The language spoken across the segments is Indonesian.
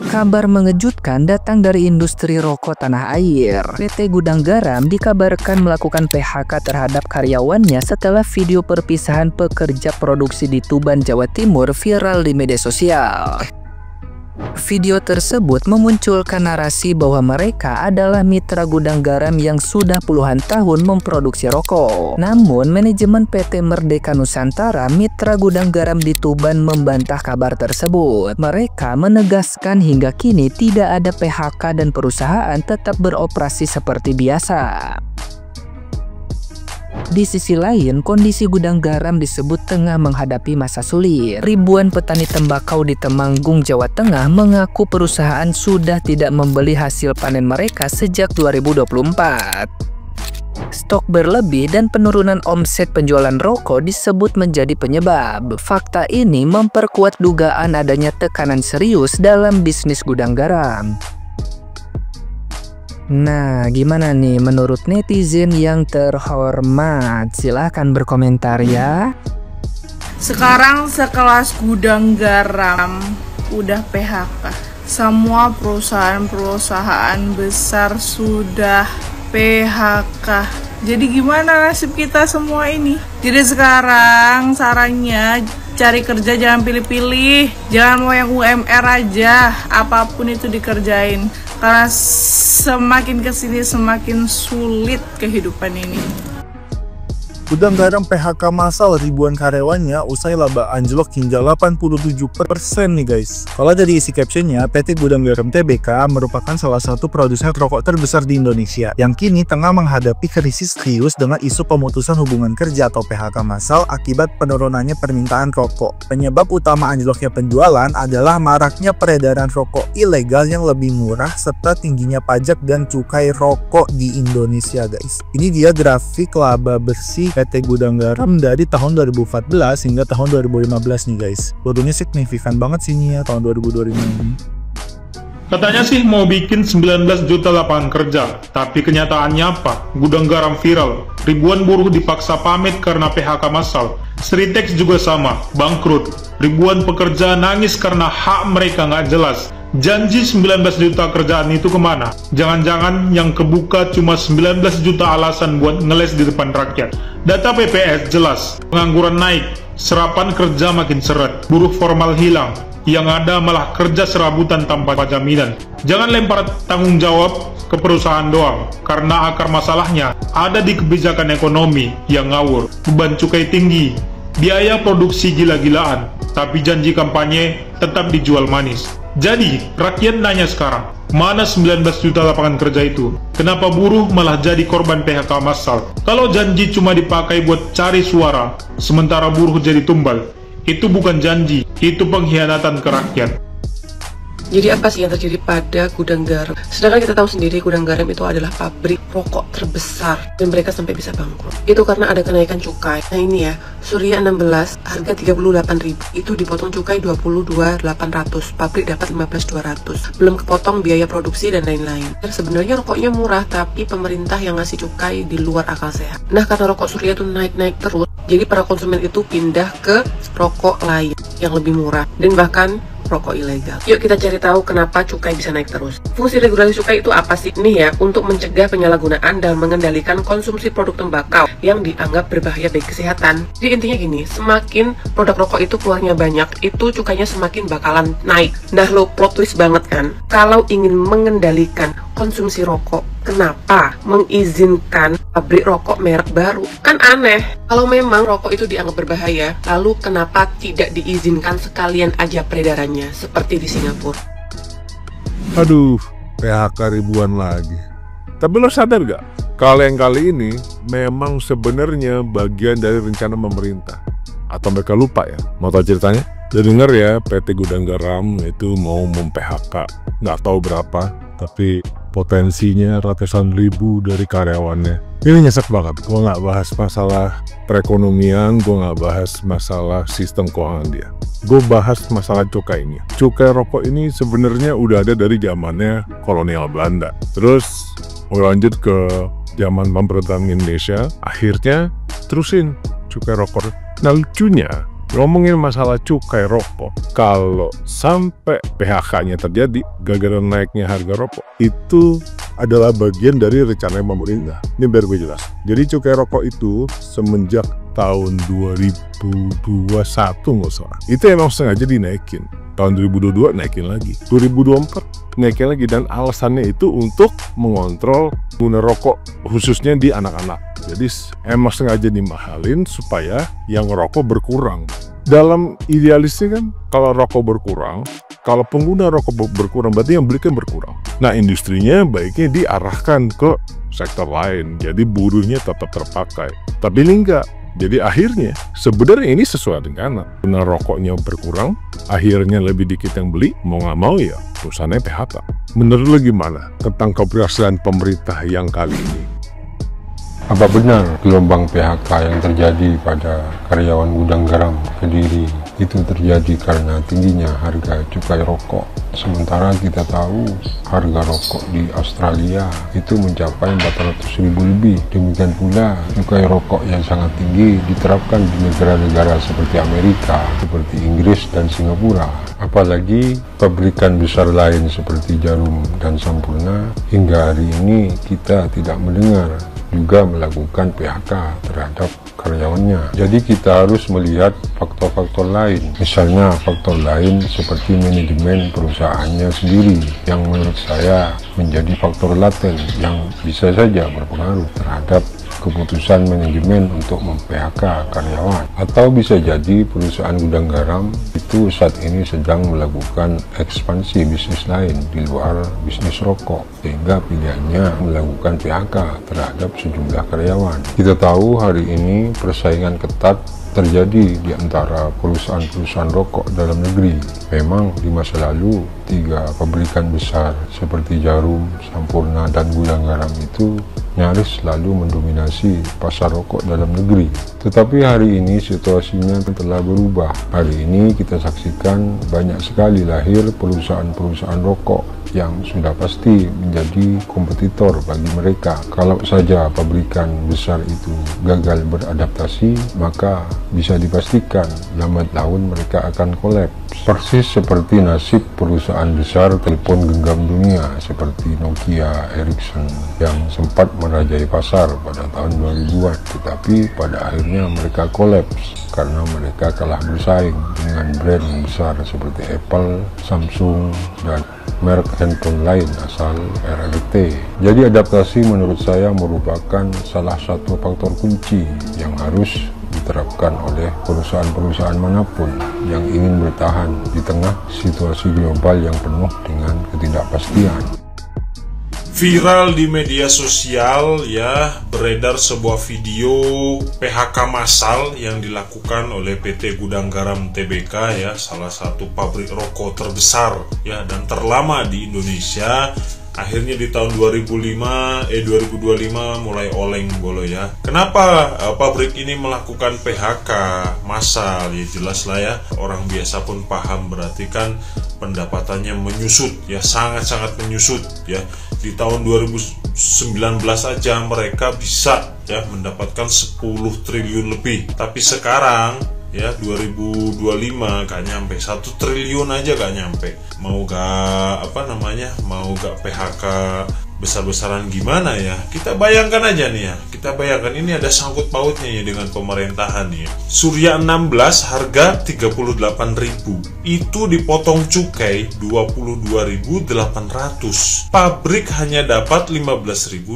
Kabar mengejutkan datang dari industri rokok tanah air. PT Gudang Garam dikabarkan melakukan PHK terhadap karyawannya setelah video perpisahan pekerja produksi di Tuban, Jawa Timur viral di media sosial. Video tersebut memunculkan narasi bahwa mereka adalah mitra gudang garam yang sudah puluhan tahun memproduksi rokok. Namun, manajemen PT Merdeka Nusantara, mitra gudang garam di Tuban, membantah kabar tersebut. Mereka menegaskan hingga kini tidak ada PHK dan perusahaan tetap beroperasi seperti biasa. Di sisi lain, kondisi gudang garam disebut tengah menghadapi masa sulit. Ribuan petani tembakau di Temanggung, Jawa Tengah mengaku perusahaan sudah tidak membeli hasil panen mereka sejak 2024. Stok berlebih dan penurunan omset penjualan rokok disebut menjadi penyebab. Fakta ini memperkuat dugaan adanya tekanan serius dalam bisnis gudang garam. Nah, gimana nih menurut netizen yang terhormat? Silahkan berkomentar ya. Sekarang sekelas gudang garam udah PHK. Semua perusahaan-perusahaan besar sudah PHK. Jadi gimana nasib kita semua ini? Jadi sekarang sarannya cari kerja jangan pilih-pilih. Jangan mau yang UMR aja, apapun itu dikerjain. Karena semakin kesini semakin sulit kehidupan ini. Gudang Garam PHK massal ribuan karyawannya usai laba anjlok hingga 87% nih guys. Kalau dari isi captionnya, PT Gudang Garam Tbk merupakan salah satu produsen rokok terbesar di Indonesia yang kini tengah menghadapi krisis serius dengan isu pemutusan hubungan kerja atau PHK massal akibat penurunannya permintaan rokok. Penyebab utama anjloknya penjualan adalah maraknya peredaran rokok ilegal yang lebih murah serta tingginya pajak dan cukai rokok di Indonesia guys. Ini dia grafik laba bersih PT Gudang Garam dari tahun 2014 hingga tahun 2015 nih guys. Turunnya signifikan banget sih nih ya tahun 2025 ini. Katanya sih mau bikin 19 juta lapangan kerja, tapi kenyataannya apa? Gudang garam viral, ribuan buruh dipaksa pamit karena PHK massal. Sritex juga sama, bangkrut. Ribuan pekerja nangis karena hak mereka nggak jelas. Janji 19 juta kerjaan itu kemana? Jangan-jangan yang kebuka cuma 19 juta alasan buat ngeles di depan rakyat. Data PPS jelas, pengangguran naik, serapan kerja makin seret, buruh formal hilang, yang ada malah kerja serabutan tanpa jaminan. Jangan lempar tanggung jawab ke perusahaan doang, karena akar masalahnya ada di kebijakan ekonomi yang ngawur, beban cukai tinggi, biaya produksi gila-gilaan, tapi janji kampanye tetap dijual manis. Jadi, rakyat nanya sekarang, mana 19 juta lapangan kerja itu? Kenapa buruh malah jadi korban PHK massal? Kalau janji cuma dipakai buat cari suara, sementara buruh jadi tumbal, itu bukan janji, itu pengkhianatan ke rakyat. Jadi apa sih yang terjadi pada Gudang Garam? Sedangkan kita tahu sendiri Gudang Garam itu adalah pabrik rokok terbesar dan mereka sampai bisa bangkrut. Itu karena ada kenaikan cukai. Nah ini ya, Surya 16 harga 38.000 itu dipotong cukai 22.800, pabrik dapat 15.200. Belum kepotong biaya produksi dan lain-lain. Sebenarnya rokoknya murah tapi pemerintah yang ngasih cukai di luar akal sehat. Nah karena rokok Surya itu naik-naik terus, jadi para konsumen itu pindah ke rokok lain yang lebih murah dan bahkan rokok ilegal. Yuk kita cari tahu kenapa cukai bisa naik terus. Fungsi regulasi cukai itu apa sih? Nih ya, untuk mencegah penyalahgunaan dan mengendalikan konsumsi produk tembakau yang dianggap berbahaya bagi kesehatan. Jadi intinya gini, semakin produk rokok itu keluarnya banyak, itu cukainya semakin bakalan naik. Nah lo plot twist banget kan? Kalau ingin mengendalikan konsumsi rokok, kenapa mengizinkan pabrik rokok merek baru? Kan aneh. Kalau memang rokok itu dianggap berbahaya, lalu kenapa tidak diizinkan sekalian aja peredarannya seperti di Singapura? Aduh, PHK ribuan lagi. Tapi lo sadar gak? Kalau yang kali ini memang sebenarnya bagian dari rencana pemerintah. Atau mereka lupa ya? Mau tahu ceritanya? Udah denger ya, PT Gudang Garam itu mau mem-PHK. Nggak tahu berapa, tapi potensinya ratusan ribu dari karyawannya. Ini nyesek banget, gue nggak bahas masalah perekonomian, gue nggak bahas masalah sistem keuangan dia. Gue bahas masalah cukainya. Cukai rokok ini sebenarnya udah ada dari zamannya kolonial Belanda. Terus mau lanjut ke zaman pemerintahan Indonesia, akhirnya terusin cukai rokok. Nah lucunya, Ngomongin masalah cukai rokok, kalau sampai PHK-nya terjadi gara-gara naiknya harga rokok, itu adalah bagian dari rencana pemerintah. Ini biar gue jelas. Jadi cukai rokok itu semenjak tahun 2021 nggak salah, itu emang sengaja dinaikin. Tahun 2022 naikin lagi, 2024 naikin lagi, dan alasannya itu untuk mengontrol pengguna rokok khususnya di anak-anak. Jadi emang sengaja dimahalin supaya yang rokok berkurang. Dalam idealisnya kan kalau rokok berkurang, kalau pengguna rokok berkurang berarti yang beli kan berkurang. Nah, industrinya baiknya diarahkan ke sektor lain, jadi buruhnya tetap terpakai. Tapi ini enggak. Jadi akhirnya sebenarnya ini sesuai dengan pengguna rokoknya berkurang, akhirnya lebih dikit yang beli, mau nggak mau ya perusahaannya PHK. Menurut lo gimana tentang keberhasilan pemerintah yang kali ini? Apa benar gelombang PHK yang terjadi pada karyawan gudang garam Kediri itu terjadi karena tingginya harga cukai rokok? Sementara kita tahu harga rokok di Australia itu mencapai 400.000 lebih. Demikian pula cukai rokok yang sangat tinggi diterapkan di negara-negara seperti Amerika, seperti Inggris dan Singapura. Apalagi pabrikan besar lain seperti Jarum dan Sampurna hingga hari ini kita tidak mendengar juga melakukan PHK terhadap karyawannya. Jadi kita harus melihat faktor-faktor lain. Misalnya faktor lain seperti manajemen perusahaannya sendiri yang menurut saya menjadi faktor laten yang bisa saja berpengaruh terhadap keputusan manajemen untuk mem-PHK karyawan. Atau bisa jadi perusahaan gudang garam itu saat ini sedang melakukan ekspansi bisnis lain di luar bisnis rokok, sehingga pilihannya melakukan PHK terhadap sejumlah karyawan. Kita tahu hari ini persaingan ketat terjadi di antara perusahaan-perusahaan rokok dalam negeri. Memang di masa lalu 3 pabrikan besar seperti Jarum, Sampurna, dan Gudang Garam itu nyaris selalu mendominasi pasar rokok dalam negeri. Tetapi hari ini situasinya telah berubah. Hari ini kita saksikan banyak sekali lahir perusahaan-perusahaan rokok yang sudah pasti menjadi kompetitor bagi mereka. Kalau saja pabrikan besar itu gagal beradaptasi, maka bisa dipastikan lambat laun mereka akan kolaps. Persis seperti nasib perusahaan besar telepon genggam dunia seperti Nokia, Ericsson yang sempat merajai pasar pada tahun 2000-an, tetapi pada akhirnya mereka kolaps karena mereka kalah bersaing dengan brand besar seperti Apple, Samsung, dan merek handphone lain asal RRT. Jadi adaptasi menurut saya merupakan salah satu faktor kunci yang harus diterapkan oleh perusahaan-perusahaan manapun yang ingin bertahan di tengah situasi global yang penuh dengan ketidakpastian. Viral di media sosial ya, beredar sebuah video PHK massal yang dilakukan oleh PT Gudang Garam Tbk ya, salah satu pabrik rokok terbesar ya dan terlama di Indonesia. Akhirnya di tahun 2025 mulai oleng bolo ya. Kenapa pabrik ini melakukan PHK massal? Ya jelas lah ya, orang biasa pun paham, berarti kan pendapatannya menyusut ya, sangat-sangat menyusut ya. Di tahun 2019 aja mereka bisa ya mendapatkan 10 triliun lebih. Tapi sekarang ya 2025 gak nyampe 1 triliun aja, gak nyampe. Mau gak mau gak PHK besar-besaran gimana ya, kita bayangkan aja nih ya, kita bayangkan ini ada sangkut pautnya ya dengan pemerintahan ya. Surya 16 harga 38.000, itu dipotong cukai 22.800, pabrik hanya dapat 15.200,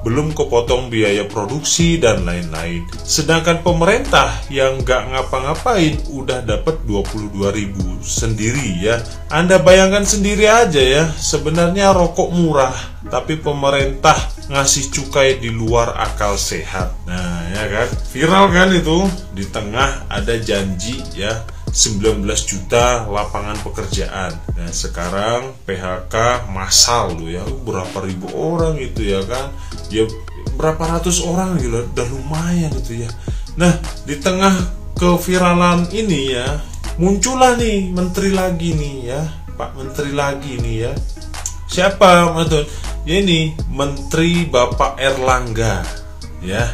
belum kepotong biaya produksi dan lain-lain. Sedangkan pemerintah yang gak ngapa-ngapain udah dapat 22.000 sendiri ya. Anda bayangkan sendiri aja ya, sebenarnya rokok murah tapi pemerintah ngasih cukai di luar akal sehat. Nah ya kan, viral kan itu. Di tengah ada janji ya 19 juta lapangan pekerjaan. Nah sekarang PHK massal loh ya, berapa ribu orang itu ya kan, ya berapa ratus orang gitu, udah lumayan itu ya. Nah di tengah keviralan ini ya, muncullah nih menteri lagi nih ya, Pak Menteri lagi nih ya. Siapa betul? Ya ini Menteri Bapak Erlangga ya.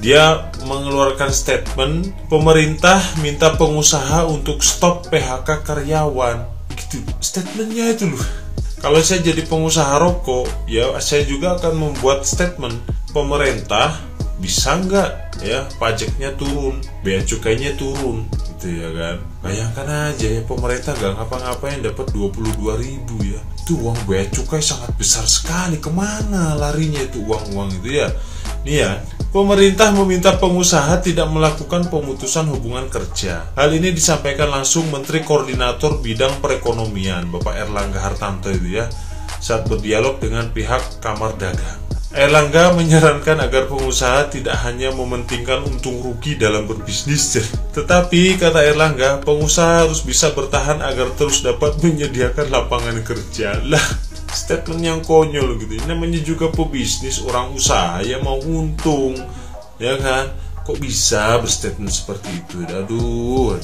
Dia mengeluarkan statement, pemerintah minta pengusaha untuk stop PHK karyawan. Gitu, statementnya itu loh. Kalau saya jadi pengusaha rokok, ya saya juga akan membuat statement, pemerintah bisa nggak ya pajaknya turun, bea cukainya turun, gitu ya kan. Bayangkan aja ya, pemerintah nggak ngapa-ngapain dapat 22.000 ya. Itu uang bea cukai sangat besar sekali. Kemana larinya itu uang-uang itu ya? Nih ya, pemerintah meminta pengusaha tidak melakukan pemutusan hubungan kerja. Hal ini disampaikan langsung Menteri Koordinator Bidang Perekonomian, Bapak Erlangga Hartarto itu ya, saat berdialog dengan pihak Kamar Dagang. Erlangga menyarankan agar pengusaha tidak hanya mementingkan untung rugi dalam berbisnis, tetapi kata Erlangga, pengusaha harus bisa bertahan agar terus dapat menyediakan lapangan kerja. Lah, statement yang konyol gitu. Ini namanya juga pebisnis, orang usaha ya mau untung, ya kan? Kok bisa berstatement seperti itu? Aduh.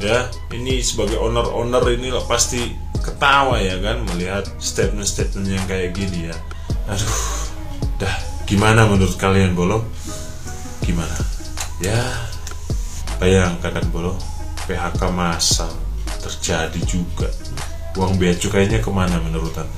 Ya, ini sebagai owner ini lah pasti ketawa ya kan melihat statement-statement yang kayak gini ya. Aduh. Dah, gimana menurut kalian Bolo? Gimana? Ya, bayangkan kan Bolo, PHK massal terjadi juga. Uang bea cukainya kemana menurut Anda?